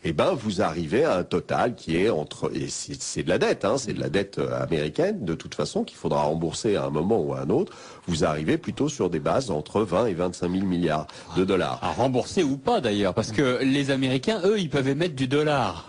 eh ben vous arrivez à un total qui est et c'est de la dette, hein, c'est de la dette américaine de toute façon qu'il faudra rembourser à un moment ou à un autre. Vous arrivez plutôt sur des bases entre 20 et 25 000 milliards de dollars. À rembourser ou pas d'ailleurs, parce que les Américains, eux, ils peuvent émettre du dollar.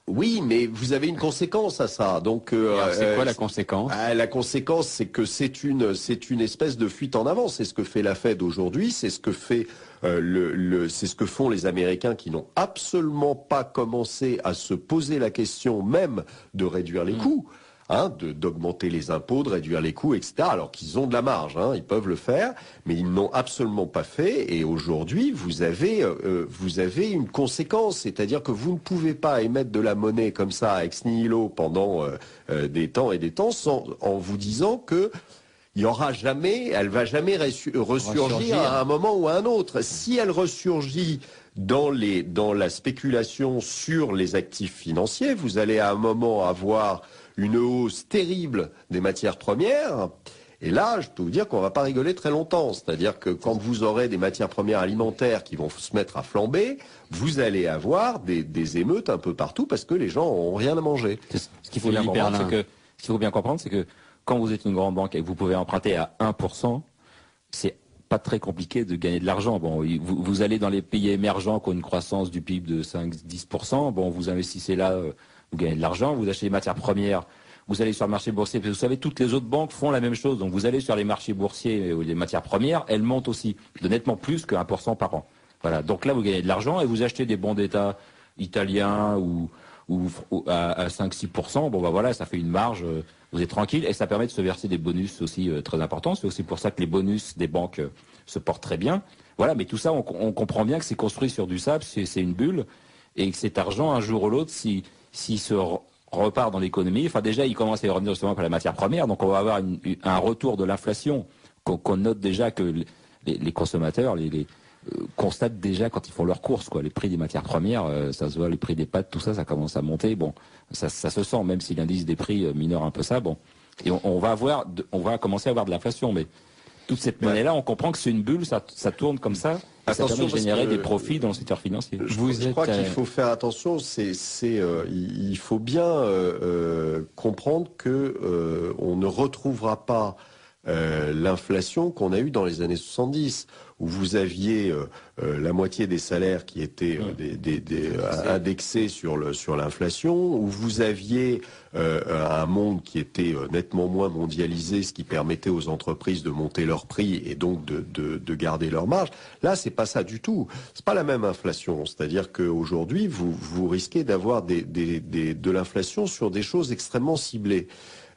Oui, mais vous avez une conséquence à ça. Donc, c'est quoi la conséquence? La conséquence, c'est que c'est une espèce de fuite en avant. C'est ce que fait la Fed aujourd'hui. C'est ce que fait c'est ce que font les Américains qui n'ont absolument pas commencé à se poser la question même de réduire les coûts. D'augmenter les impôts, de réduire les coûts, etc. Alors qu'ils ont de la marge, ils peuvent le faire, mais ils n'ont absolument pas fait. Et aujourd'hui, vous avez une conséquence, c'est-à-dire que vous ne pouvez pas émettre de la monnaie comme ça ex nihilo pendant des temps et des temps en vous disant que elle va jamais ressurgir à un moment ou à un autre. Si elle ressurgit dans la spéculation sur les actifs financiers, vous allez à un moment avoir une hausse terrible des matières premières. Et là, je peux vous dire qu'on va pas rigoler très longtemps. C'est-à-dire que quand vous aurez des matières premières alimentaires qui vont se mettre à flamber, vous allez avoir des émeutes un peu partout parce que les gens ont rien à manger. Ce qu'il faut bien comprendre, c'est que quand vous êtes une grande banque et que vous pouvez emprunter à 1%, c'est pas très compliqué de gagner de l'argent. Bon, vous allez dans les pays émergents qui ont une croissance du PIB de 5-10%. Bon, vous investissez là, vous gagnez de l'argent. Vous achetez des matières premières. Vous allez sur le marché boursier. Vous savez, toutes les autres banques font la même chose. Donc, vous allez sur les marchés boursiers où les matières premières, elles montent aussi de nettement plus que 1% par an. Voilà. Donc là, vous gagnez de l'argent et vous achetez des bons d'État italiens ou à 5-6%. Bon, bah voilà, ça fait une marge. Vous êtes tranquille et ça permet de se verser des bonus aussi très importants. C'est aussi pour ça que les bonus des banques se portent très bien. Voilà, mais tout ça, on comprend bien que c'est construit sur du sable, c'est une bulle, et que cet argent, un jour ou l'autre, s'il se repart dans l'économie, enfin déjà, il commence à y revenir justement par la matière première, donc on va avoir un retour de l'inflation qu'on note déjà que les consommateurs, constatent déjà quand ils font leurs courses, quoi. Les prix des matières premières, ça se voit, les prix des pâtes, tout ça, ça commence à monter. Bon, ça se sent, même si l'indice des prix minore un peu ça. Bon, et on va commencer à avoir de l'inflation, mais toute cette monnaie-là, on comprend que c'est une bulle, ça tourne comme ça. Et ça permet de générer des profits dans le secteur financier. Je crois qu'il faut faire attention. Il faut bien comprendre que on ne retrouvera pas l'inflation qu'on a eue dans les années 70, où vous aviez la moitié des salaires qui étaient indexés sur l'inflation, où vous aviez un monde qui était nettement moins mondialisé, ce qui permettait aux entreprises de monter leurs prix et donc de garder leur marge. Là, c'est pas ça du tout. C'est pas la même inflation. C'est-à-dire qu'aujourd'hui, vous risquez d'avoir de l'inflation sur des choses extrêmement ciblées.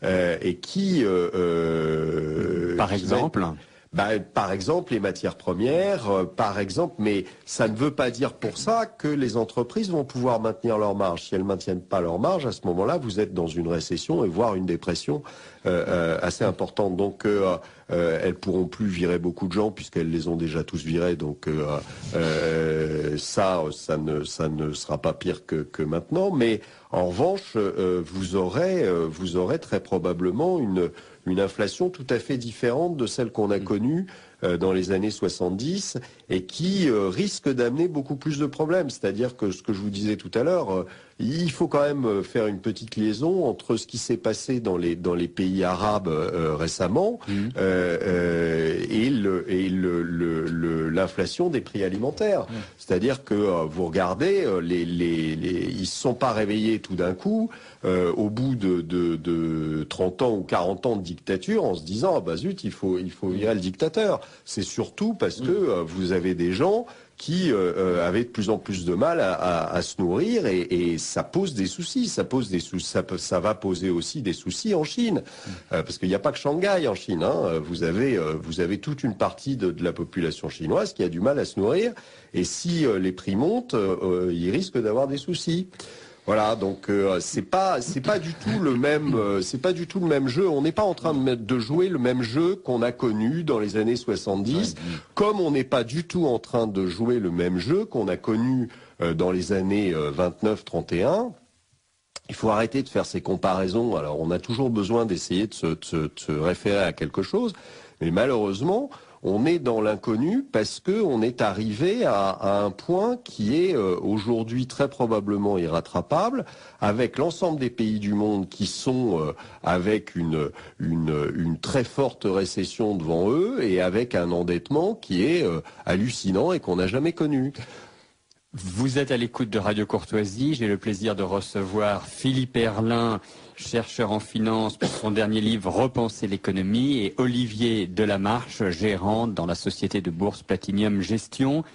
Et qui par exemple par exemple les matières premières, par exemple, mais ça ne veut pas dire pour ça que les entreprises vont pouvoir maintenir leur marge. Si elles maintiennent pas leur marge, à ce moment-là, vous êtes dans une récession et voire une dépression assez importante. Donc elles pourront plus virer beaucoup de gens puisqu'elles les ont déjà tous virés. Donc ça ne sera pas pire que maintenant. Mais en revanche, vous aurez très probablement une inflation tout à fait différente de celle qu'on a connue dans les années 70 et qui risque d'amener beaucoup plus de problèmes. C'est-à-dire que ce que je vous disais tout à l'heure, il faut quand même faire une petite liaison entre ce qui s'est passé dans les pays arabes récemment et l'inflation des prix alimentaires. C'est-à-dire que vous regardez, ils se sont pas réveillés tout d'un coup au bout de 30 ans ou 40 ans de dictature en se disant bah zut, il faut virer le dictateur. C'est surtout parce que vous avez des gens qui avaient de plus en plus de mal à se nourrir et ça pose des soucis. Ça va poser aussi des soucis en Chine parce qu'il n'y a pas que Shanghai en Chine. Vous avez toute une partie de la population chinoise qui a du mal à se nourrir et si les prix montent, ils risquent d'avoir des soucis. Voilà, donc c'est pas du tout le même jeu. On n'est pas en train de jouer le même jeu qu'on a connu dans les années 70, comme on n'est pas du tout en train de jouer le même jeu qu'on a connu dans les années 29-31. Il faut arrêter de faire ces comparaisons. Alors, on a toujours besoin d'essayer de se référer à quelque chose, mais malheureusement, on est dans l'inconnu parce que on est arrivé à un point qui est aujourd'hui très probablement irrattrapable, avec l'ensemble des pays du monde qui sont avec une très forte récession devant eux et avec un endettement qui est hallucinant et qu'on n'a jamais connu. Vous êtes à l'écoute de Radio Courtoisie. J'ai le plaisir de recevoir Philippe Herlin, chercheur en finance pour son dernier livre Repenser l'économie, et Olivier Delamarche, gérant dans la société de bourse Platinium Gestion.